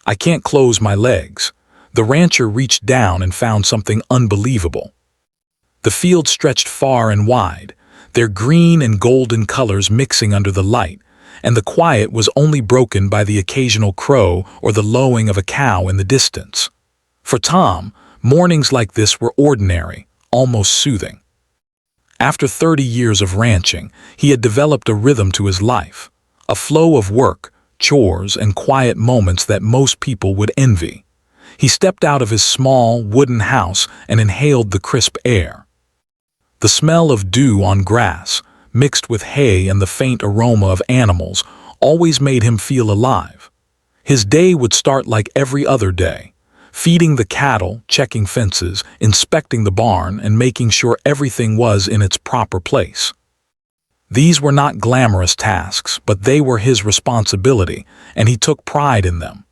I can't close my legs." The rancher reached down and found something unbelievable. The field stretched far and wide, their green and golden colors mixing under the light, and the quiet was only broken by the occasional crow or the lowing of a cow in the distance. For Tom, mornings like this were ordinary, almost soothing. After 30 years of ranching, he had developed a rhythm to his life, a flow of work, chores, and quiet moments that most people would envy. He stepped out of his small, wooden house and inhaled the crisp air. The smell of dew on grass, mixed with hay and the faint aroma of animals, always made him feel alive. His day would start like every other day, feeding the cattle, checking fences, inspecting the barn, and making sure everything was in its proper place. These were not glamorous tasks, but they were his responsibility, and he took pride in them.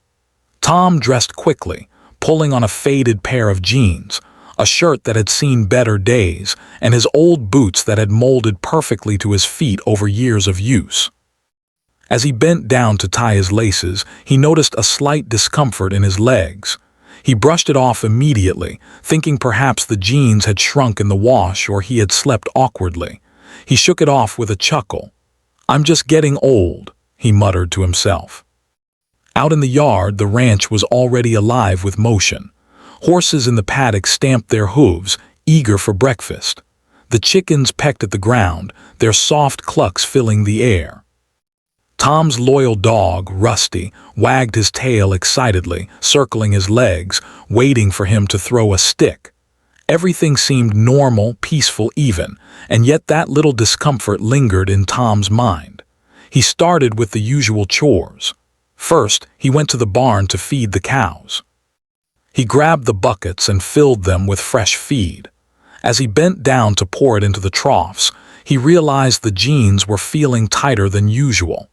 Tom dressed quickly, pulling on a faded pair of jeans, a shirt that had seen better days, and his old boots that had molded perfectly to his feet over years of use. As he bent down to tie his laces, he noticed a slight discomfort in his legs. He brushed it off immediately, thinking perhaps the jeans had shrunk in the wash or he had slept awkwardly. He shook it off with a chuckle. "I'm just getting old," he muttered to himself. Out in the yard, the ranch was already alive with motion. Horses in the paddock stamped their hooves, eager for breakfast. The chickens pecked at the ground, their soft clucks filling the air. Tom's loyal dog, Rusty, wagged his tail excitedly, circling his legs, waiting for him to throw a stick. Everything seemed normal, peaceful even, and yet that little discomfort lingered in Tom's mind. He started with the usual chores. First, he went to the barn to feed the cows. He grabbed the buckets and filled them with fresh feed. As he bent down to pour it into the troughs, he realized the jeans were feeling tighter than usual.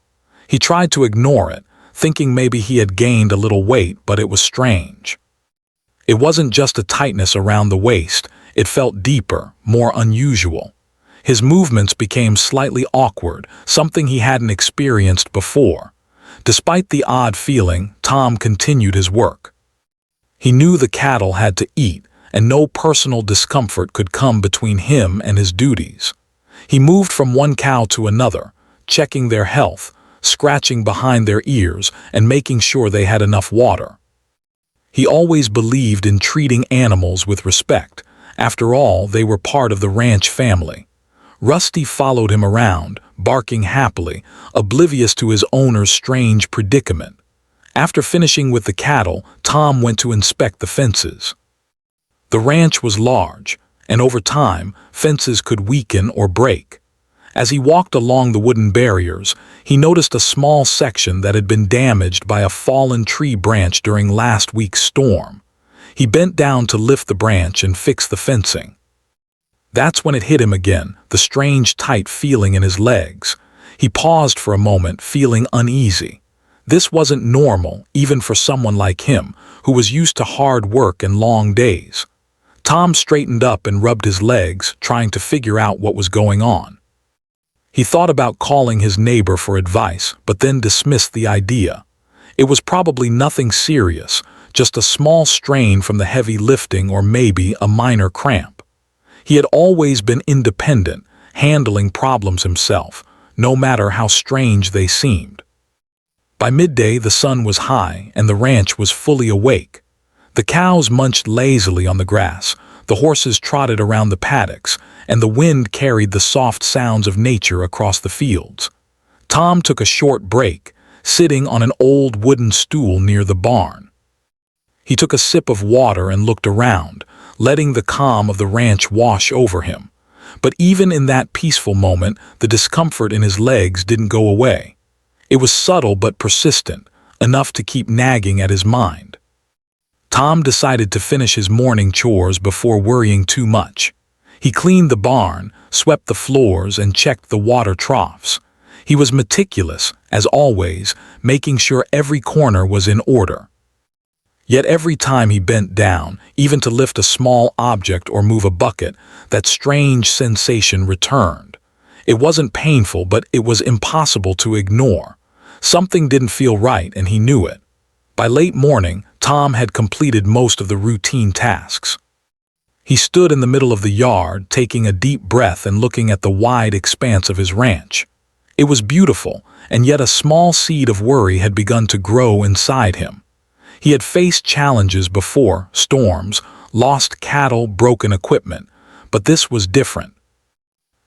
He tried to ignore it, thinking maybe he had gained a little weight, but it was strange. It wasn't just a tightness around the waist, it felt deeper, more unusual. His movements became slightly awkward, something he hadn't experienced before. Despite the odd feeling, Tom continued his work. He knew the cattle had to eat, and no personal discomfort could come between him and his duties. He moved from one cow to another, checking their health, scratching behind their ears, and making sure they had enough water. He always believed in treating animals with respect. After all, they were part of the ranch family. Rusty followed him around, barking happily, oblivious to his owner's strange predicament. After finishing with the cattle, Tom went to inspect the fences. The ranch was large, and over time, fences could weaken or break. As he walked along the wooden barriers, he noticed a small section that had been damaged by a fallen tree branch during last week's storm. He bent down to lift the branch and fix the fencing. That's when it hit him again, the strange tight feeling in his legs. He paused for a moment, feeling uneasy. This wasn't normal, even for someone like him, who was used to hard work and long days. Tom straightened up and rubbed his legs, trying to figure out what was going on. He thought about calling his neighbor for advice, but then dismissed the idea. It was probably nothing serious, just a small strain from the heavy lifting or maybe a minor cramp. He had always been independent, handling problems himself, no matter how strange they seemed. By midday, the sun was high and the ranch was fully awake. The cows munched lazily on the grass, the horses trotted around the paddocks, and the wind carried the soft sounds of nature across the fields. Tom took a short break, sitting on an old wooden stool near the barn. He took a sip of water and looked around, letting the calm of the ranch wash over him. But even in that peaceful moment, the discomfort in his legs didn't go away. It was subtle but persistent, enough to keep nagging at his mind. Tom decided to finish his morning chores before worrying too much. He cleaned the barn, swept the floors, and checked the water troughs. He was meticulous, as always, making sure every corner was in order. Yet every time he bent down, even to lift a small object or move a bucket, that strange sensation returned. It wasn't painful, but it was impossible to ignore. Something didn't feel right, and he knew it. By late morning, Tom had completed most of the routine tasks. He stood in the middle of the yard, taking a deep breath and looking at the wide expanse of his ranch. It was beautiful, and yet a small seed of worry had begun to grow inside him. He had faced challenges before: storms, lost cattle, broken equipment, but this was different.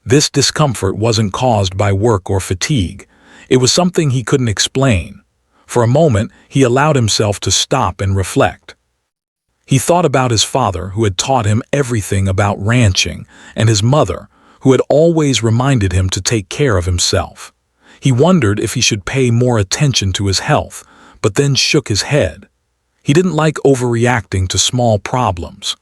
This discomfort wasn't caused by work or fatigue. It was something he couldn't explain. For a moment, he allowed himself to stop and reflect. He thought about his father, who had taught him everything about ranching, and his mother, who had always reminded him to take care of himself. He wondered if he should pay more attention to his health, but then shook his head. He didn't like overreacting to small problems.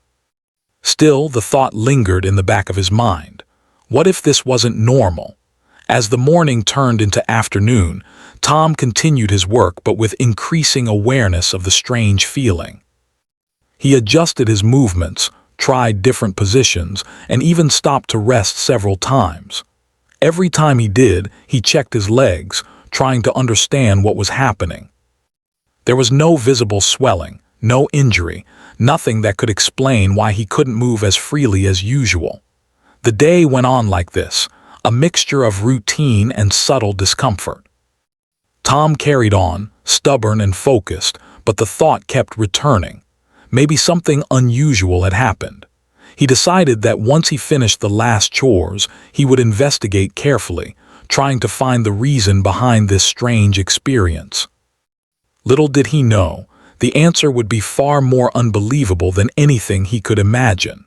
Still, the thought lingered in the back of his mind. What if this wasn't normal? As the morning turned into afternoon, Tom continued his work, but with increasing awareness of the strange feeling. He adjusted his movements, tried different positions, and even stopped to rest several times. Every time he did, he checked his legs, trying to understand what was happening. There was no visible swelling, no injury, nothing that could explain why he couldn't move as freely as usual. The day went on like this, a mixture of routine and subtle discomfort. Tom carried on, stubborn and focused, but the thought kept returning. Maybe something unusual had happened. He decided that once he finished the last chores, he would investigate carefully, trying to find the reason behind this strange experience. Little did he know, the answer would be far more unbelievable than anything he could imagine.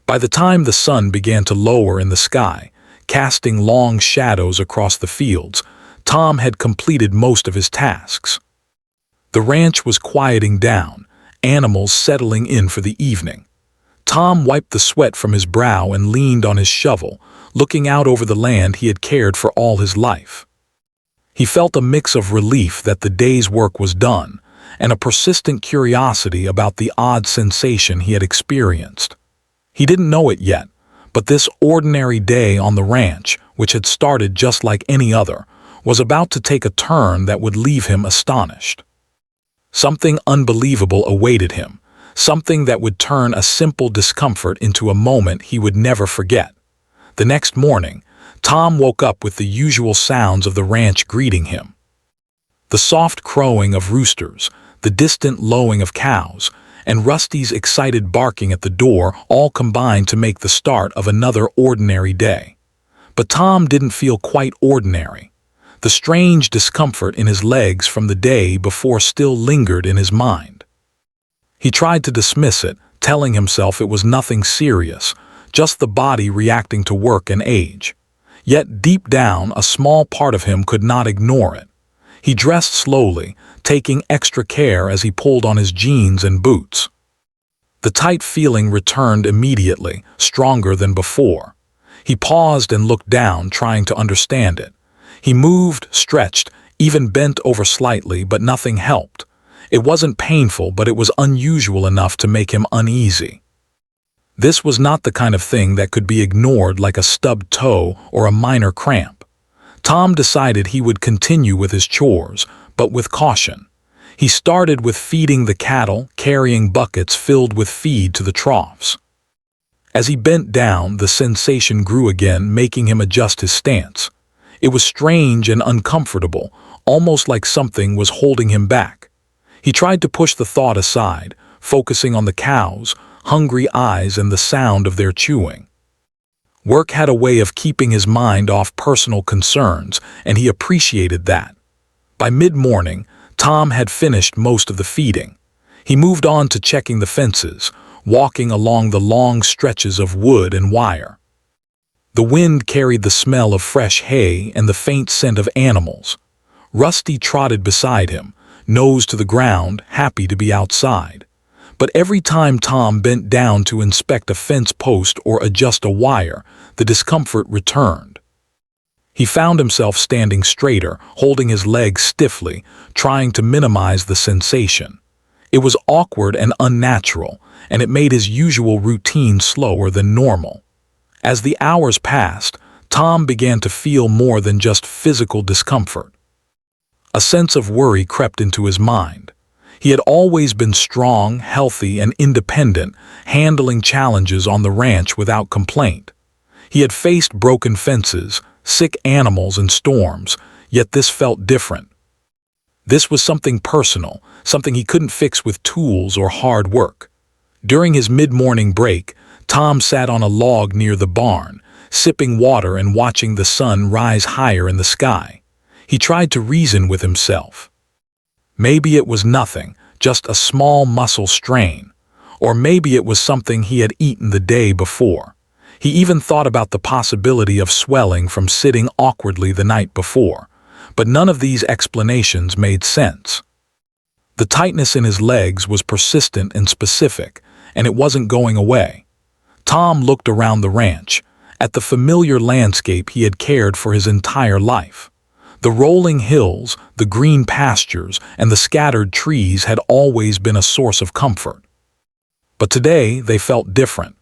By the time the sun began to lower in the sky, casting long shadows across the fields, Tom had completed most of his tasks. The ranch was quieting down, animals settling in for the evening. Tom wiped the sweat from his brow and leaned on his shovel, looking out over the land he had cared for all his life. He felt a mix of relief that the day's work was done, and a persistent curiosity about the odd sensation he had experienced. He didn't know it yet, but this ordinary day on the ranch, which had started just like any other, was about to take a turn that would leave him astonished. Something unbelievable awaited him, something that would turn a simple discomfort into a moment he would never forget. The next morning, Tom woke up with the usual sounds of the ranch greeting him. The soft crowing of roosters, the distant lowing of cows, and Rusty's excited barking at the door all combined to make the start of another ordinary day. But Tom didn't feel quite ordinary. The strange discomfort in his legs from the day before still lingered in his mind. He tried to dismiss it, telling himself it was nothing serious, just the body reacting to work and age. Yet deep down, a small part of him could not ignore it. He dressed slowly, taking extra care as he pulled on his jeans and boots. The tight feeling returned immediately, stronger than before. He paused and looked down, trying to understand it. He moved, stretched, even bent over slightly, but nothing helped. It wasn't painful, but it was unusual enough to make him uneasy. This was not the kind of thing that could be ignored like a stubbed toe or a minor cramp. Tom decided he would continue with his chores, but with caution. He started with feeding the cattle, carrying buckets filled with feed to the troughs. As he bent down, the sensation grew again, making him adjust his stance. It was strange and uncomfortable, almost like something was holding him back. He tried to push the thought aside, focusing on the cows, hungry eyes, and the sound of their chewing. Work had a way of keeping his mind off personal concerns, and he appreciated that. By mid-morning, Tom had finished most of the feeding. He moved on to checking the fences, walking along the long stretches of wood and wire. The wind carried the smell of fresh hay and the faint scent of animals. Rusty trotted beside him, nose to the ground, happy to be outside. But every time Tom bent down to inspect a fence post or adjust a wire, the discomfort returned. He found himself standing straighter, holding his legs stiffly, trying to minimize the sensation. It was awkward and unnatural, and it made his usual routine slower than normal. As the hours passed, Tom began to feel more than just physical discomfort. A sense of worry crept into his mind. He had always been strong, healthy, and independent, handling challenges on the ranch without complaint. He had faced broken fences, sick animals, and storms, yet this felt different. This was something personal, something he couldn't fix with tools or hard work. During his mid-morning break, Tom sat on a log near the barn, sipping water and watching the sun rise higher in the sky. He tried to reason with himself. Maybe it was nothing, just a small muscle strain. Or maybe it was something he had eaten the day before. He even thought about the possibility of swelling from sitting awkwardly the night before. But none of these explanations made sense. The tightness in his legs was persistent and specific, and it wasn't going away. Tom looked around the ranch, at the familiar landscape he had cared for his entire life. The rolling hills, the green pastures, and the scattered trees had always been a source of comfort. But today they felt different.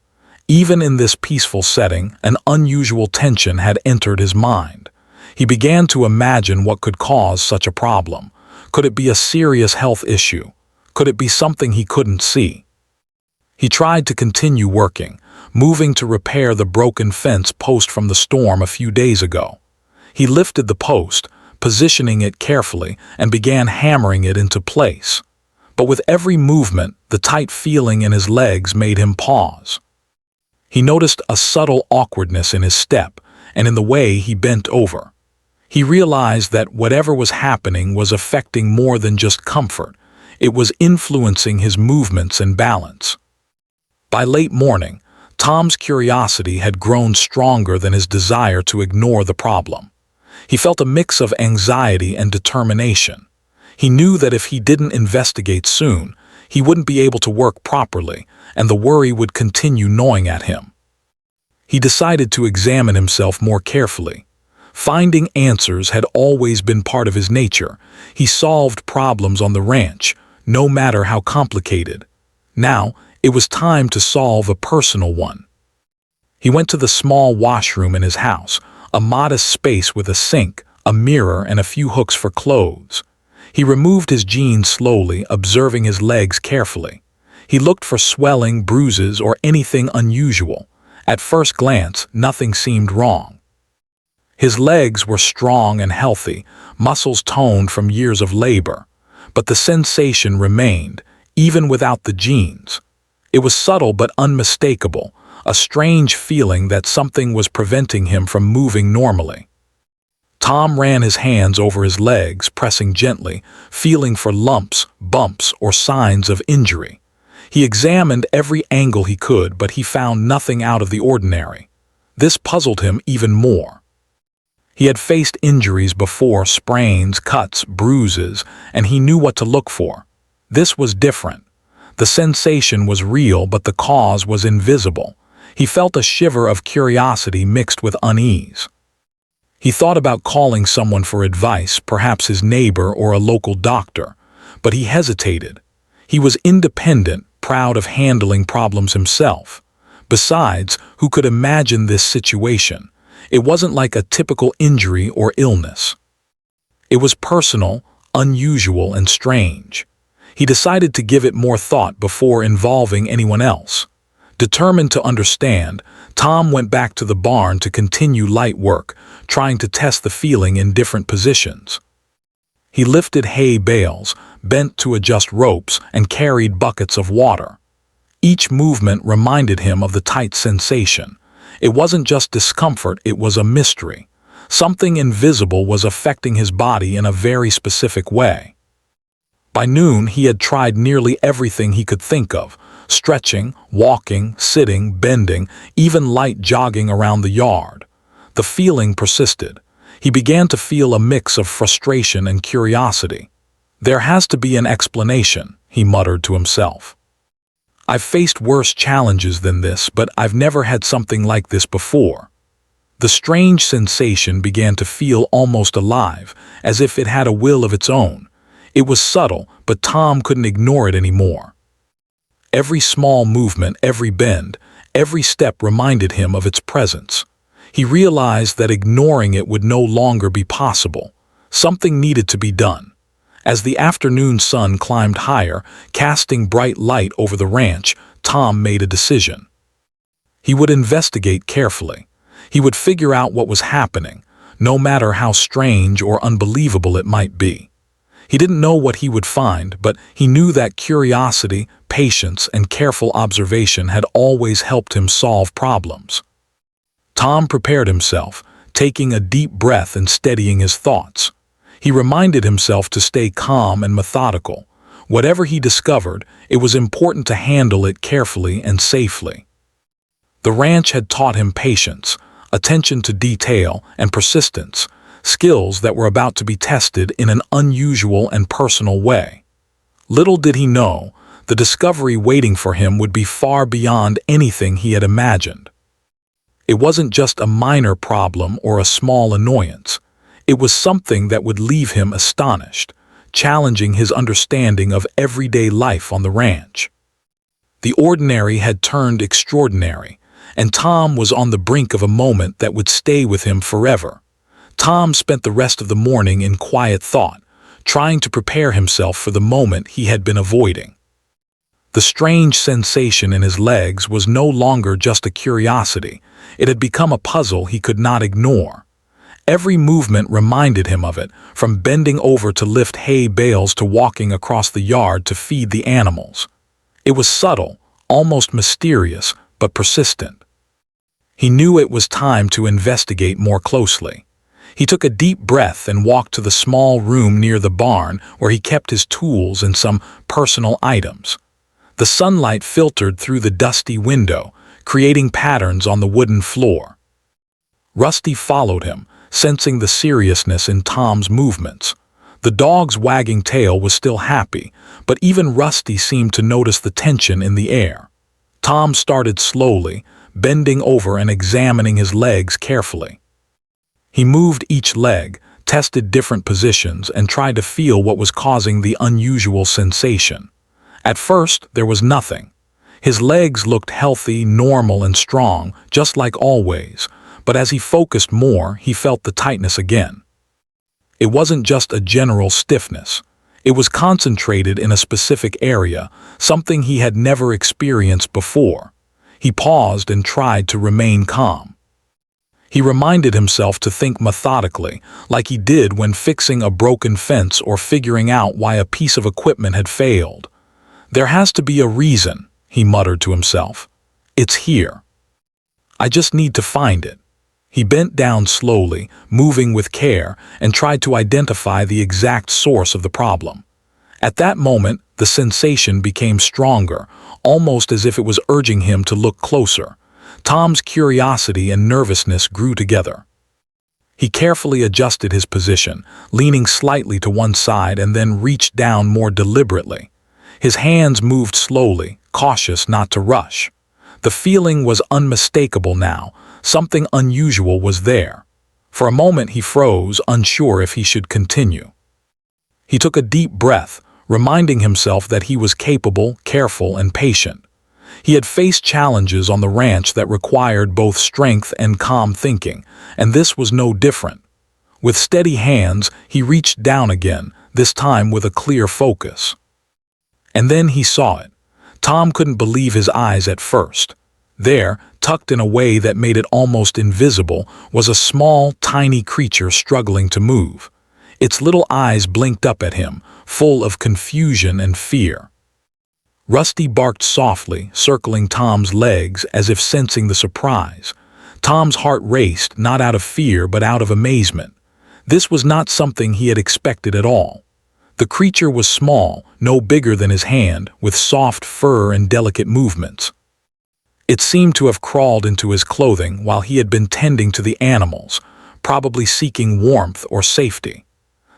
Even in this peaceful setting, an unusual tension had entered his mind. He began to imagine what could cause such a problem. Could it be a serious health issue? Could it be something he couldn't see? He tried to continue working, moving to repair the broken fence post from the storm a few days ago. He lifted the post, positioning it carefully, and began hammering it into place. But with every movement, the tight feeling in his legs made him pause. He noticed a subtle awkwardness in his step and in the way he bent over. He realized that whatever was happening was affecting more than just comfort. It was influencing his movements and balance. By late morning, Tom's curiosity had grown stronger than his desire to ignore the problem. He felt a mix of anxiety and determination. He knew that if he didn't investigate soon, he wouldn't be able to work properly, and the worry would continue gnawing at him. He decided to examine himself more carefully. Finding answers had always been part of his nature. He solved problems on the ranch, no matter how complicated. Now, it was time to solve a personal one. He went to the small washroom in his house, a modest space with a sink, a mirror, and a few hooks for clothes. He removed his jeans slowly, observing his legs carefully. He looked for swelling, bruises, or anything unusual. At first glance, nothing seemed wrong. His legs were strong and healthy, muscles toned from years of labor. But the sensation remained, even without the jeans. It was subtle but unmistakable, a strange feeling that something was preventing him from moving normally. Tom ran his hands over his legs, pressing gently, feeling for lumps, bumps, or signs of injury. He examined every angle he could, but he found nothing out of the ordinary. This puzzled him even more. He had faced injuries before, sprains, cuts, bruises, and he knew what to look for. This was different. The sensation was real, but the cause was invisible. He felt a shiver of curiosity mixed with unease. He thought about calling someone for advice, perhaps his neighbor or a local doctor, but he hesitated. He was independent, proud of handling problems himself. Besides, who could imagine this situation? It wasn't like a typical injury or illness. It was personal, unusual, and strange. He decided to give it more thought before involving anyone else. Determined to understand, Tom went back to the barn to continue light work, trying to test the feeling in different positions. He lifted hay bales, bent to adjust ropes, and carried buckets of water. Each movement reminded him of the tight sensation. It wasn't just discomfort, it was a mystery. Something invisible was affecting his body in a very specific way. By noon, he had tried nearly everything he could think of: stretching, walking, sitting, bending, even light jogging around the yard. The feeling persisted. He began to feel a mix of frustration and curiosity. "There has to be an explanation," he muttered to himself. "I've faced worse challenges than this, but I've never had something like this before." The strange sensation began to feel almost alive, as if it had a will of its own. It was subtle, but Tom couldn't ignore it anymore. Every small movement, every bend, every step reminded him of its presence. He realized that ignoring it would no longer be possible. Something needed to be done. As the afternoon sun climbed higher, casting bright light over the ranch, Tom made a decision. He would investigate carefully. He would figure out what was happening, no matter how strange or unbelievable it might be. He didn't know what he would find, but he knew that curiosity, patience, and careful observation had always helped him solve problems. Tom prepared himself, taking a deep breath and steadying his thoughts. He reminded himself to stay calm and methodical. Whatever he discovered, it was important to handle it carefully and safely. The ranch had taught him patience, attention to detail, and persistence, skills that were about to be tested in an unusual and personal way. Little did he know, the discovery waiting for him would be far beyond anything he had imagined. It wasn't just a minor problem or a small annoyance. It was something that would leave him astonished, challenging his understanding of everyday life on the ranch. The ordinary had turned extraordinary, and Tom was on the brink of a moment that would stay with him forever. Tom spent the rest of the morning in quiet thought, trying to prepare himself for the moment he had been avoiding. The strange sensation in his legs was no longer just a curiosity. It had become a puzzle he could not ignore. Every movement reminded him of it, from bending over to lift hay bales to walking across the yard to feed the animals. It was subtle, almost mysterious, but persistent. He knew it was time to investigate more closely. He took a deep breath and walked to the small room near the barn where he kept his tools and some personal items. The sunlight filtered through the dusty window, creating patterns on the wooden floor. Rusty followed him, sensing the seriousness in Tom's movements. The dog's wagging tail was still happy, but even Rusty seemed to notice the tension in the air. Tom started slowly, bending over and examining his legs carefully. He moved each leg, tested different positions, and tried to feel what was causing the unusual sensation. At first, there was nothing. His legs looked healthy, normal, and strong, just like always, but as he focused more, he felt the tightness again. It wasn't just a general stiffness. It was concentrated in a specific area, something he had never experienced before. He paused and tried to remain calm. He reminded himself to think methodically, like he did when fixing a broken fence or figuring out why a piece of equipment had failed. "There has to be a reason," he muttered to himself. "It's here. I just need to find it." He bent down slowly, moving with care, and tried to identify the exact source of the problem. At that moment, the sensation became stronger, almost as if it was urging him to look closer. Tom's curiosity and nervousness grew together. He carefully adjusted his position, leaning slightly to one side and then reached down more deliberately. His hands moved slowly, cautious not to rush. The feeling was unmistakable now. Something unusual was there. For a moment he froze, unsure if he should continue. He took a deep breath, reminding himself that he was capable, careful, and patient. He had faced challenges on the ranch that required both strength and calm thinking, and this was no different. With steady hands, he reached down again, this time with a clear focus. And then he saw it. Tom couldn't believe his eyes at first. There, tucked in a way that made it almost invisible, was a small, tiny creature struggling to move. Its little eyes blinked up at him, full of confusion and fear. Rusty barked softly, circling Tom's legs as if sensing the surprise. Tom's heart raced, not out of fear but out of amazement. This was not something he had expected at all. The creature was small, no bigger than his hand, with soft fur and delicate movements. It seemed to have crawled into his clothing while he had been tending to the animals, probably seeking warmth or safety.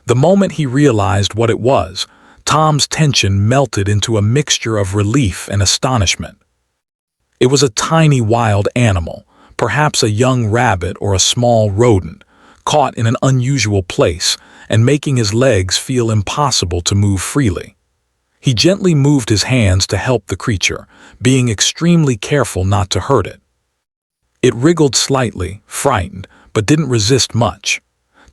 The moment he realized what it was, Tom's tension melted into a mixture of relief and astonishment. It was a tiny wild animal, perhaps a young rabbit or a small rodent, caught in an unusual place and making his legs feel impossible to move freely. He gently moved his hands to help the creature, being extremely careful not to hurt it. It wriggled slightly, frightened, but didn't resist much.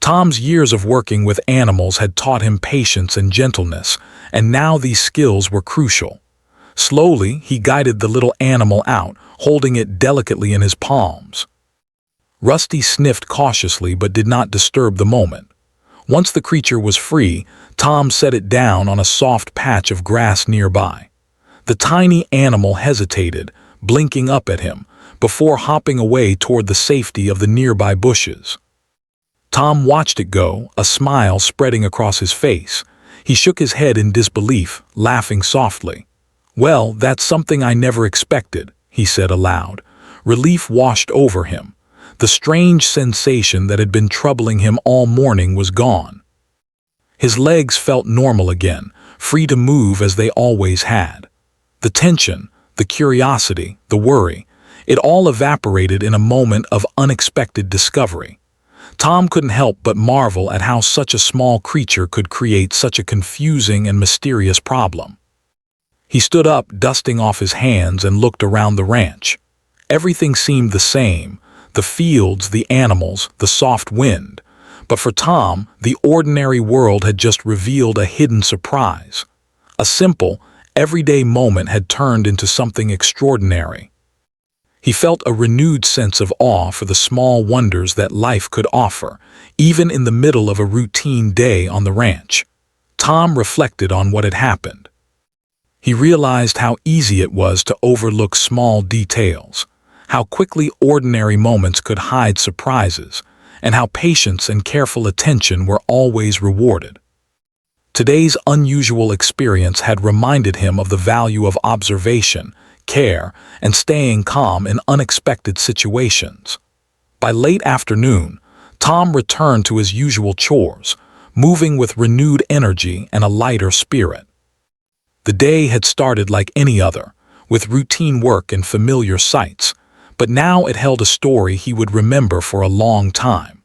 Tom's years of working with animals had taught him patience and gentleness, and now these skills were crucial. Slowly, he guided the little animal out, holding it delicately in his palms. Rusty sniffed cautiously but did not disturb the moment. Once the creature was free, Tom set it down on a soft patch of grass nearby. The tiny animal hesitated, blinking up at him, before hopping away toward the safety of the nearby bushes. Tom watched it go, a smile spreading across his face. He shook his head in disbelief, laughing softly. "Well, that's something I never expected," he said aloud. Relief washed over him. The strange sensation that had been troubling him all morning was gone. His legs felt normal again, free to move as they always had. The tension, the curiosity, the worry, it all evaporated in a moment of unexpected discovery. Tom couldn't help but marvel at how such a small creature could create such a confusing and mysterious problem. He stood up, dusting off his hands, and looked around the ranch. Everything seemed the same: the fields, the animals, the soft wind. But for Tom, the ordinary world had just revealed a hidden surprise. A simple, everyday moment had turned into something extraordinary. He felt a renewed sense of awe for the small wonders that life could offer, even in the middle of a routine day on the ranch. Tom reflected on what had happened. He realized how easy it was to overlook small details, how quickly ordinary moments could hide surprises, and how patience and careful attention were always rewarded. Today's unusual experience had reminded him of the value of observation, care, and staying calm in unexpected situations. By late afternoon, Tom returned to his usual chores, moving with renewed energy and a lighter spirit. The day had started like any other, with routine work and familiar sights, but now it held a story he would remember for a long time.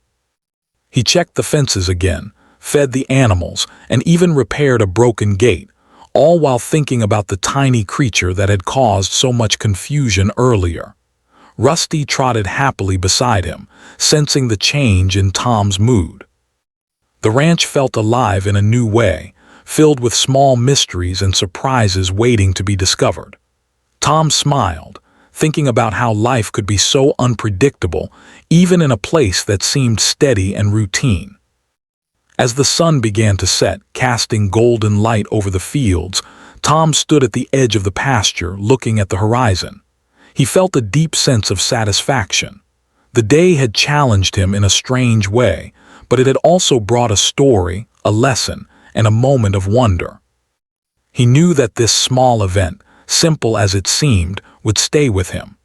He checked the fences again, fed the animals, and even repaired a broken gate, all while thinking about the tiny creature that had caused so much confusion earlier. Rusty trotted happily beside him, sensing the change in Tom's mood. The ranch felt alive in a new way, filled with small mysteries and surprises waiting to be discovered. Tom smiled, thinking about how life could be so unpredictable, even in a place that seemed steady and routine. As the sun began to set, casting golden light over the fields, Tom stood at the edge of the pasture, looking at the horizon. He felt a deep sense of satisfaction. The day had challenged him in a strange way, but it had also brought a story, a lesson, and a moment of wonder. He knew that this small event, simple as it seemed, would stay with him.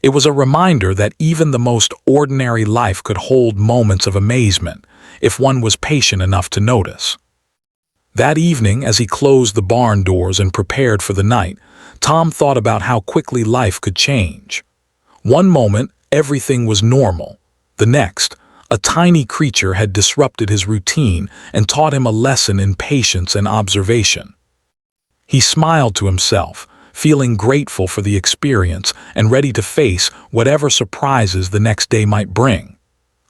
It was a reminder that even the most ordinary life could hold moments of amazement, if one was patient enough to notice. That evening, as he closed the barn doors and prepared for the night, Tom thought about how quickly life could change. One moment, everything was normal. The next, a tiny creature had disrupted his routine and taught him a lesson in patience and observation. He smiled to himself, feeling grateful for the experience and ready to face whatever surprises the next day might bring.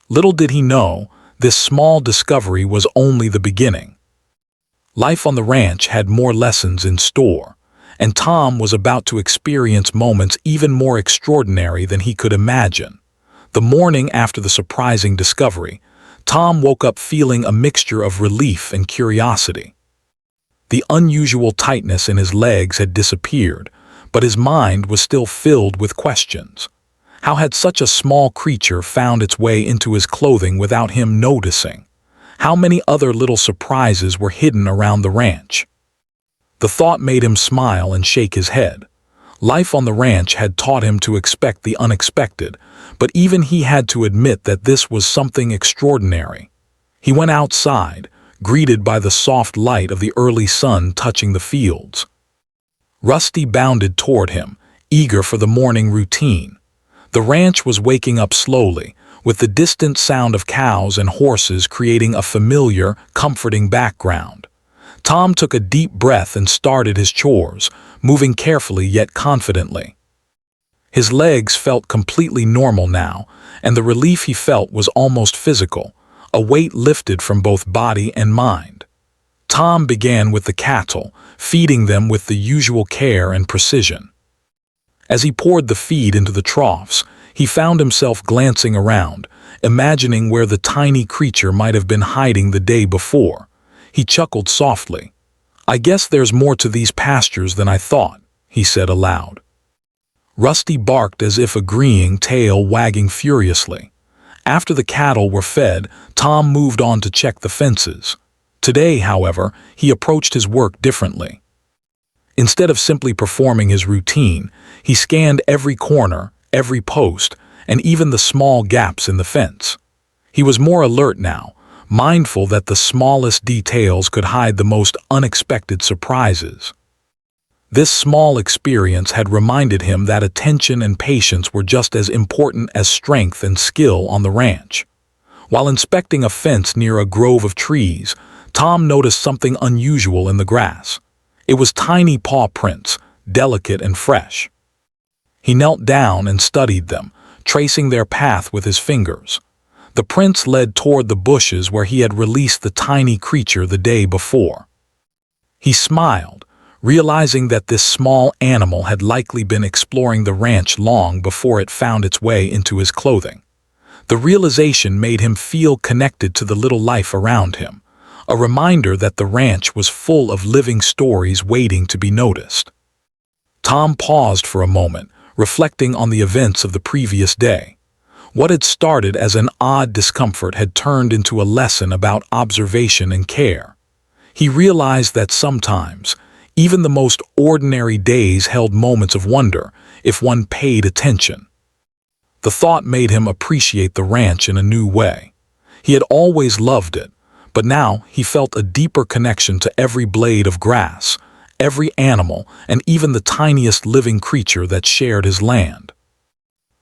Little did he know, this small discovery was only the beginning. Life on the ranch had more lessons in store, and Tom was about to experience moments even more extraordinary than he could imagine. The morning after the surprising discovery, Tom woke up feeling a mixture of relief and curiosity. The unusual tightness in his legs had disappeared, but his mind was still filled with questions. How had such a small creature found its way into his clothing without him noticing? How many other little surprises were hidden around the ranch? The thought made him smile and shake his head. Life on the ranch had taught him to expect the unexpected, but even he had to admit that this was something extraordinary. He went outside, greeted by the soft light of the early sun touching the fields. Rusty bounded toward him, eager for the morning routine. The ranch was waking up slowly, with the distant sound of cows and horses creating a familiar, comforting background. Tom took a deep breath and started his chores, moving carefully yet confidently. His legs felt completely normal now, and the relief he felt was almost physical, A weight lifted from both body and mind. Tom began with the cattle, feeding them with the usual care and precision. As he poured the feed into the troughs, he found himself glancing around, imagining where the tiny creature might have been hiding the day before. He chuckled softly. "I guess there's more to these pastures than I thought," he said aloud. Rusty barked as if agreeing, tail wagging furiously. After the cattle were fed, Tom moved on to check the fences. Today, however, he approached his work differently. Instead of simply performing his routine, he scanned every corner, every post, and even the small gaps in the fence. He was more alert now, mindful that the smallest details could hide the most unexpected surprises. This small experience had reminded him that attention and patience were just as important as strength and skill on the ranch. While inspecting a fence near a grove of trees, Tom noticed something unusual in the grass. It was tiny paw prints, delicate and fresh. He knelt down and studied them, tracing their path with his fingers. The prints led toward the bushes where he had released the tiny creature the day before. He smiled, realizing that this small animal had likely been exploring the ranch long before it found its way into his clothing. The realization made him feel connected to the little life around him, a reminder that the ranch was full of living stories waiting to be noticed. Tom paused for a moment, reflecting on the events of the previous day. What had started as an odd discomfort had turned into a lesson about observation and care. He realized that sometimes, even the most ordinary days held moments of wonder if one paid attention. The thought made him appreciate the ranch in a new way. He had always loved it, but now he felt a deeper connection to every blade of grass, every animal, and even the tiniest living creature that shared his land.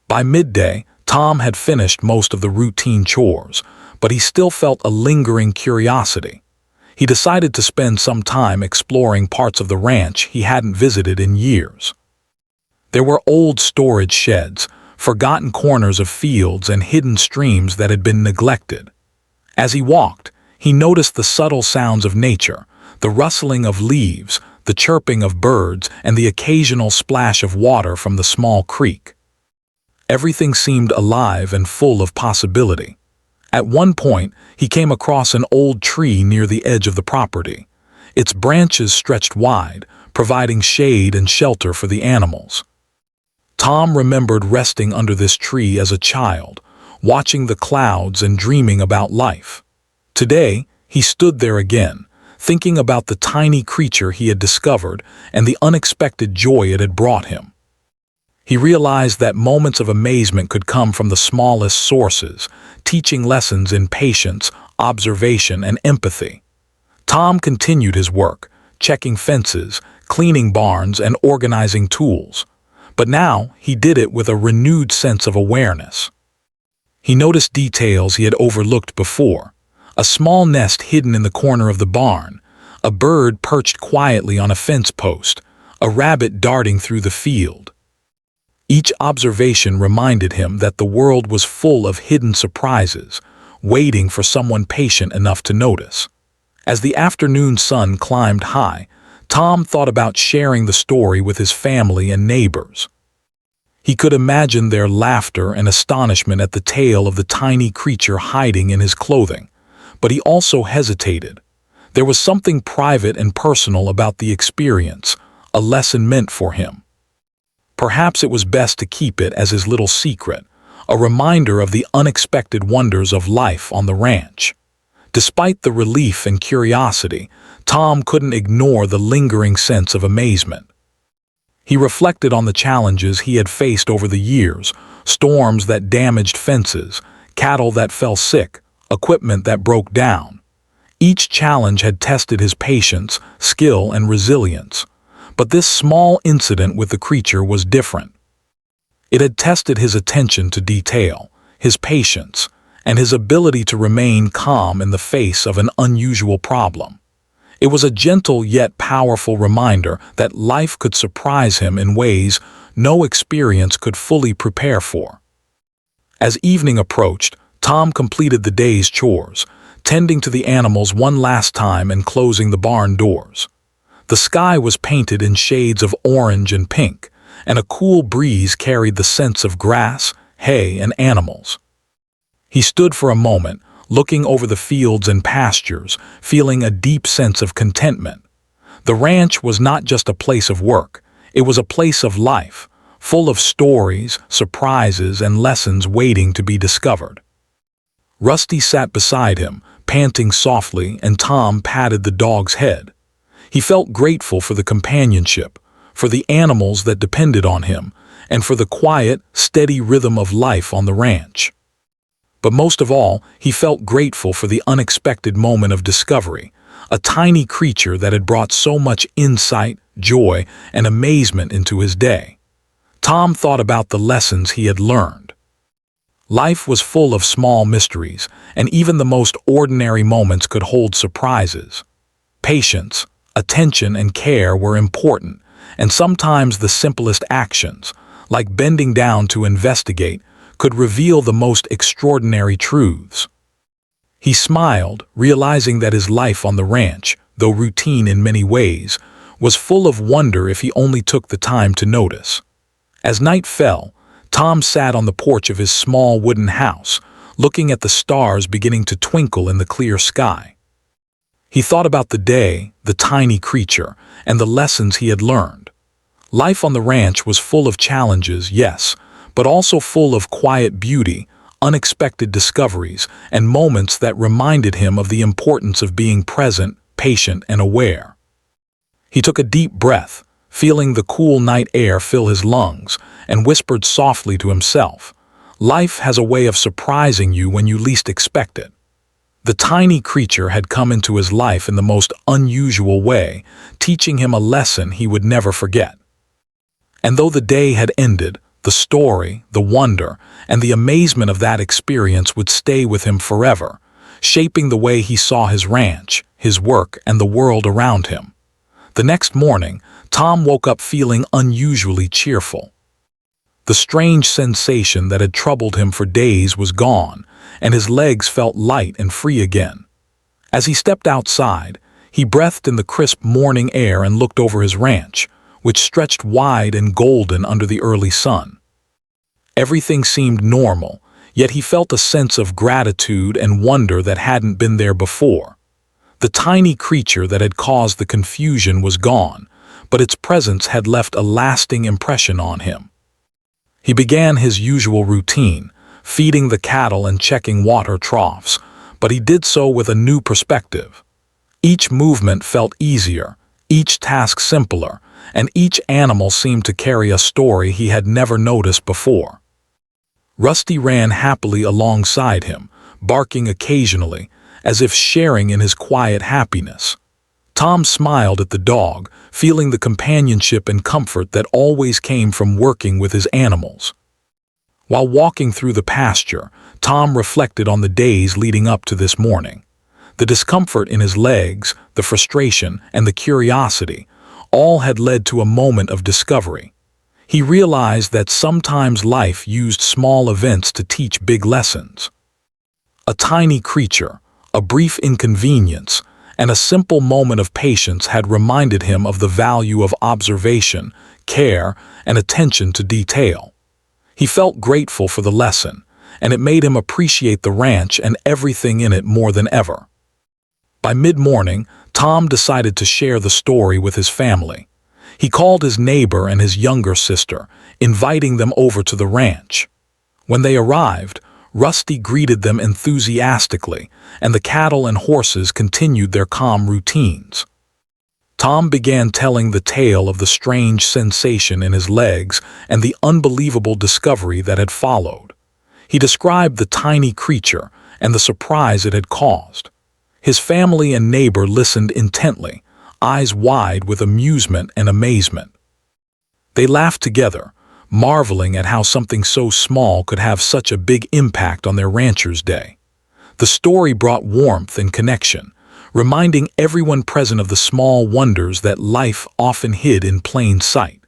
By midday, Tom had finished most of the routine chores, but he still felt a lingering curiosity. He decided to spend some time exploring parts of the ranch he hadn't visited in years. There were old storage sheds, forgotten corners of fields, and hidden streams that had been neglected. As he walked, he noticed the subtle sounds of nature, the rustling of leaves, the chirping of birds, and the occasional splash of water from the small creek. Everything seemed alive and full of possibility. At one point, he came across an old tree near the edge of the property. Its branches stretched wide, providing shade and shelter for the animals. Tom remembered resting under this tree as a child, watching the clouds and dreaming about life. Today, he stood there again, thinking about the tiny creature he had discovered and the unexpected joy it had brought him. He realized that moments of amazement could come from the smallest sources, teaching lessons in patience, observation, and empathy. Tom continued his work, checking fences, cleaning barns, and organizing tools. But now he did it with a renewed sense of awareness. He noticed details he had overlooked before. A small nest hidden in the corner of the barn, a bird perched quietly on a fence post, a rabbit darting through the field. Each observation reminded him that the world was full of hidden surprises, waiting for someone patient enough to notice. As the afternoon sun climbed high, Tom thought about sharing the story with his family and neighbors. He could imagine their laughter and astonishment at the tale of the tiny creature hiding in his clothing, but he also hesitated. There was something private and personal about the experience, a lesson meant for him. Perhaps it was best to keep it as his little secret, a reminder of the unexpected wonders of life on the ranch. Despite the relief and curiosity, Tom couldn't ignore the lingering sense of amazement. He reflected on the challenges he had faced over the years, storms that damaged fences, cattle that fell sick, equipment that broke down. Each challenge had tested his patience, skill, and resilience. But this small incident with the creature was different. It had tested his attention to detail, his patience, and his ability to remain calm in the face of an unusual problem. It was a gentle yet powerful reminder that life could surprise him in ways no experience could fully prepare for. As evening approached, Tom completed the day's chores, tending to the animals one last time and closing the barn doors. The sky was painted in shades of orange and pink, and a cool breeze carried the scents of grass, hay, and animals. He stood for a moment, looking over the fields and pastures, feeling a deep sense of contentment. The ranch was not just a place of work, it was a place of life, full of stories, surprises, and lessons waiting to be discovered. Rusty sat beside him, panting softly, and Tom patted the dog's head. He felt grateful for the companionship, for the animals that depended on him, and for the quiet, steady rhythm of life on the ranch. But most of all, he felt grateful for the unexpected moment of discovery, a tiny creature that had brought so much insight, joy, and amazement into his day. Tom thought about the lessons he had learned. Life was full of small mysteries, and even the most ordinary moments could hold surprises. Patience, attention, and care were important, and sometimes the simplest actions, like bending down to investigate, could reveal the most extraordinary truths. He smiled, realizing that his life on the ranch, though routine in many ways, was full of wonder if he only took the time to notice. As night fell, Tom sat on the porch of his small wooden house, looking at the stars beginning to twinkle in the clear sky. He thought about the day, the tiny creature, and the lessons he had learned. Life on the ranch was full of challenges, yes, but also full of quiet beauty, unexpected discoveries, and moments that reminded him of the importance of being present, patient, and aware. He took a deep breath, feeling the cool night air fill his lungs, and whispered softly to himself, "Life has a way of surprising you when you least expect it." The tiny creature had come into his life in the most unusual way, teaching him a lesson he would never forget. And though the day had ended, the story, the wonder, and the amazement of that experience would stay with him forever, shaping the way he saw his ranch, his work, and the world around him. The next morning, Tom woke up feeling unusually cheerful. The strange sensation that had troubled him for days was gone, and his legs felt light and free again. As he stepped outside, he breathed in the crisp morning air and looked over his ranch, which stretched wide and golden under the early sun. Everything seemed normal, yet he felt a sense of gratitude and wonder that hadn't been there before. The tiny creature that had caused the confusion was gone, but its presence had left a lasting impression on him. He began his usual routine, feeding the cattle and checking water troughs, but he did so with a new perspective. Each movement felt easier, each task simpler, and each animal seemed to carry a story he had never noticed before. Rusty ran happily alongside him, barking occasionally, as if sharing in his quiet happiness. Tom smiled at the dog, feeling the companionship and comfort that always came from working with his animals. While walking through the pasture, Tom reflected on the days leading up to this morning. The discomfort in his legs, the frustration, and the curiosity, all had led to a moment of discovery. He realized that sometimes life used small events to teach big lessons. A tiny creature, a brief inconvenience, and a simple moment of patience had reminded him of the value of observation, care, and attention to detail. He felt grateful for the lesson, and it made him appreciate the ranch and everything in it more than ever. By mid-morning, Tom decided to share the story with his family. He called his neighbor and his younger sister, inviting them over to the ranch. When they arrived, Rusty greeted them enthusiastically, and the cattle and horses continued their calm routines. Tom began telling the tale of the strange sensation in his legs and the unbelievable discovery that had followed. He described the tiny creature and the surprise it had caused. His family and neighbor listened intently, eyes wide with amusement and amazement. They laughed together, marveling at how something so small could have such a big impact on their rancher's day. The story brought warmth and connection, reminding everyone present of the small wonders that life often hid in plain sight.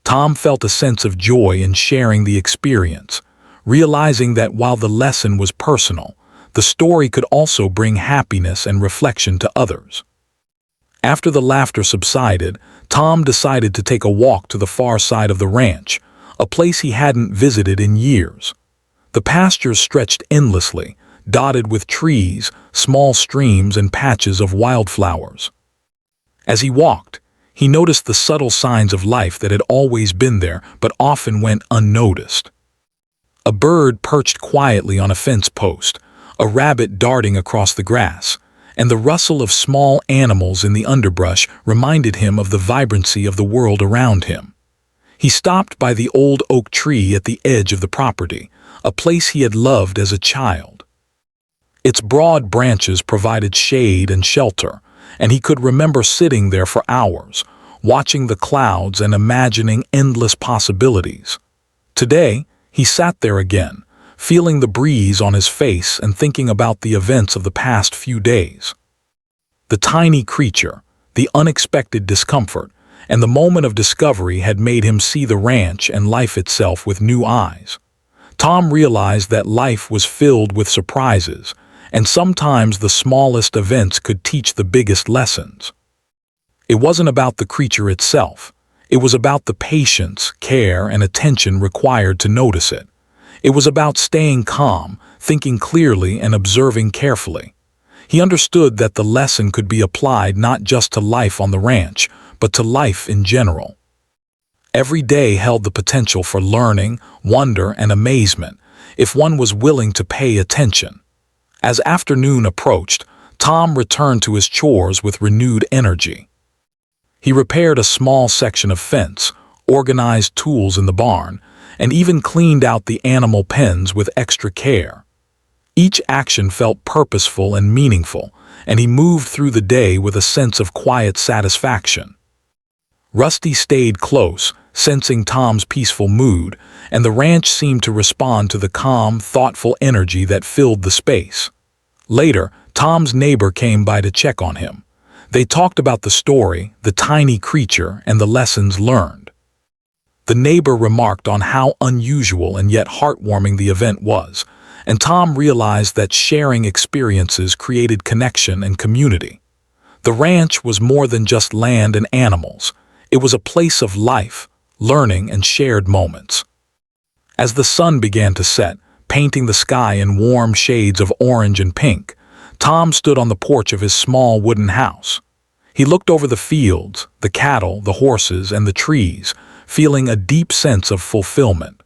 Tom felt a sense of joy in sharing the experience, realizing that while the lesson was personal, the story could also bring happiness and reflection to others. After the laughter subsided, Tom decided to take a walk to the far side of the ranch, a place he hadn't visited in years. The pastures stretched endlessly, dotted with trees, small streams, and patches of wildflowers. As he walked, he noticed the subtle signs of life that had always been there but often went unnoticed. A bird perched quietly on a fence post, a rabbit darting across the grass, and the rustle of small animals in the underbrush reminded him of the vibrancy of the world around him. He stopped by the old oak tree at the edge of the property, a place he had loved as a child. Its broad branches provided shade and shelter, and he could remember sitting there for hours, watching the clouds and imagining endless possibilities. Today, he sat there again, feeling the breeze on his face and thinking about the events of the past few days. The tiny creature, the unexpected discomfort, and the moment of discovery had made him see the ranch and life itself with new eyes. Tom realized that life was filled with surprises, and sometimes the smallest events could teach the biggest lessons. It wasn't about the creature itself. It was about the patience, care, and attention required to notice it. It was about staying calm, thinking clearly, and observing carefully. He understood that the lesson could be applied not just to life on the ranch, but to life in general. Every day held the potential for learning, wonder, and amazement, if one was willing to pay attention. As afternoon approached, Tom returned to his chores with renewed energy. He repaired a small section of fence, organized tools in the barn, and even cleaned out the animal pens with extra care. Each action felt purposeful and meaningful, and he moved through the day with a sense of quiet satisfaction. Rusty stayed close, sensing Tom's peaceful mood, and the ranch seemed to respond to the calm, thoughtful energy that filled the space. Later, Tom's neighbor came by to check on him. They talked about the story, the tiny creature, and the lessons learned. The neighbor remarked on how unusual and yet heartwarming the event was, and Tom realized that sharing experiences created connection and community. The ranch was more than just land and animals. It was a place of life, learning, and shared moments. As the sun began to set, painting the sky in warm shades of orange and pink, Tom stood on the porch of his small wooden house. He looked over the fields, the cattle, the horses, and the trees, feeling a deep sense of fulfillment.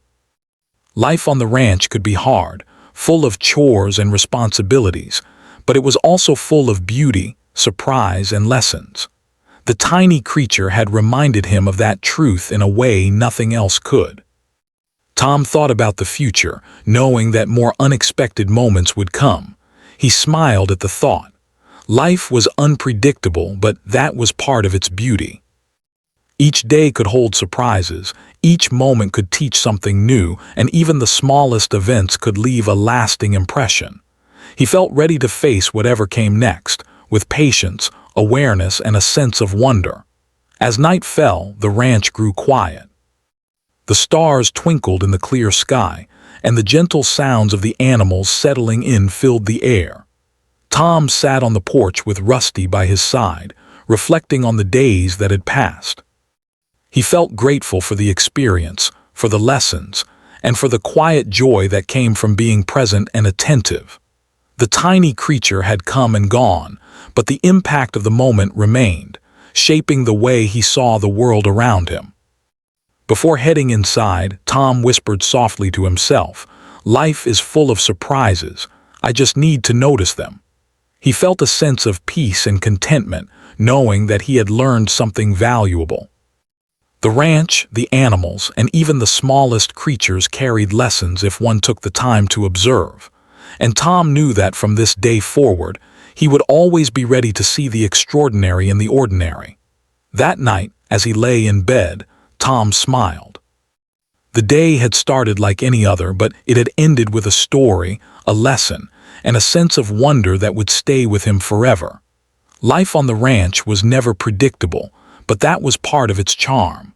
Life on the ranch could be hard, full of chores and responsibilities, but it was also full of beauty, surprise, and lessons. The tiny creature had reminded him of that truth in a way nothing else could. Tom thought about the future, knowing that more unexpected moments would come. He smiled at the thought. Life was unpredictable, but that was part of its beauty. Each day could hold surprises, each moment could teach something new, and even the smallest events could leave a lasting impression. He felt ready to face whatever came next, with patience, awareness, and a sense of wonder. As night fell, the ranch grew quiet. The stars twinkled in the clear sky, and the gentle sounds of the animals settling in filled the air. Tom sat on the porch with Rusty by his side, reflecting on the days that had passed. He felt grateful for the experience, for the lessons, and for the quiet joy that came from being present and attentive. The tiny creature had come and gone, but the impact of the moment remained, shaping the way he saw the world around him. Before heading inside, Tom whispered softly to himself, "Life is full of surprises. I just need to notice them." He felt a sense of peace and contentment, knowing that he had learned something valuable. The ranch, the animals, and even the smallest creatures carried lessons if one took the time to observe. And Tom knew that from this day forward, he would always be ready to see the extraordinary in the ordinary. That night, as he lay in bed, Tom smiled. The day had started like any other, but it had ended with a story, a lesson, and a sense of wonder that would stay with him forever. Life on the ranch was never predictable, but that was part of its charm.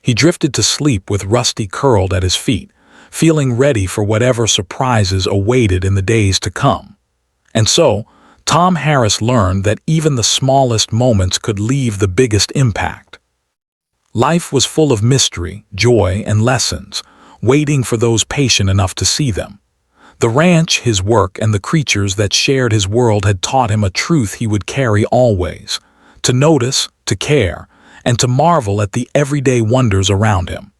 He drifted to sleep with Rusty curled at his feet, feeling ready for whatever surprises awaited in the days to come. And so, Tom Harris learned that even the smallest moments could leave the biggest impact. Life was full of mystery, joy, and lessons, waiting for those patient enough to see them. The ranch, his work, and the creatures that shared his world had taught him a truth he would carry always: to notice, to care, and to marvel at the everyday wonders around him.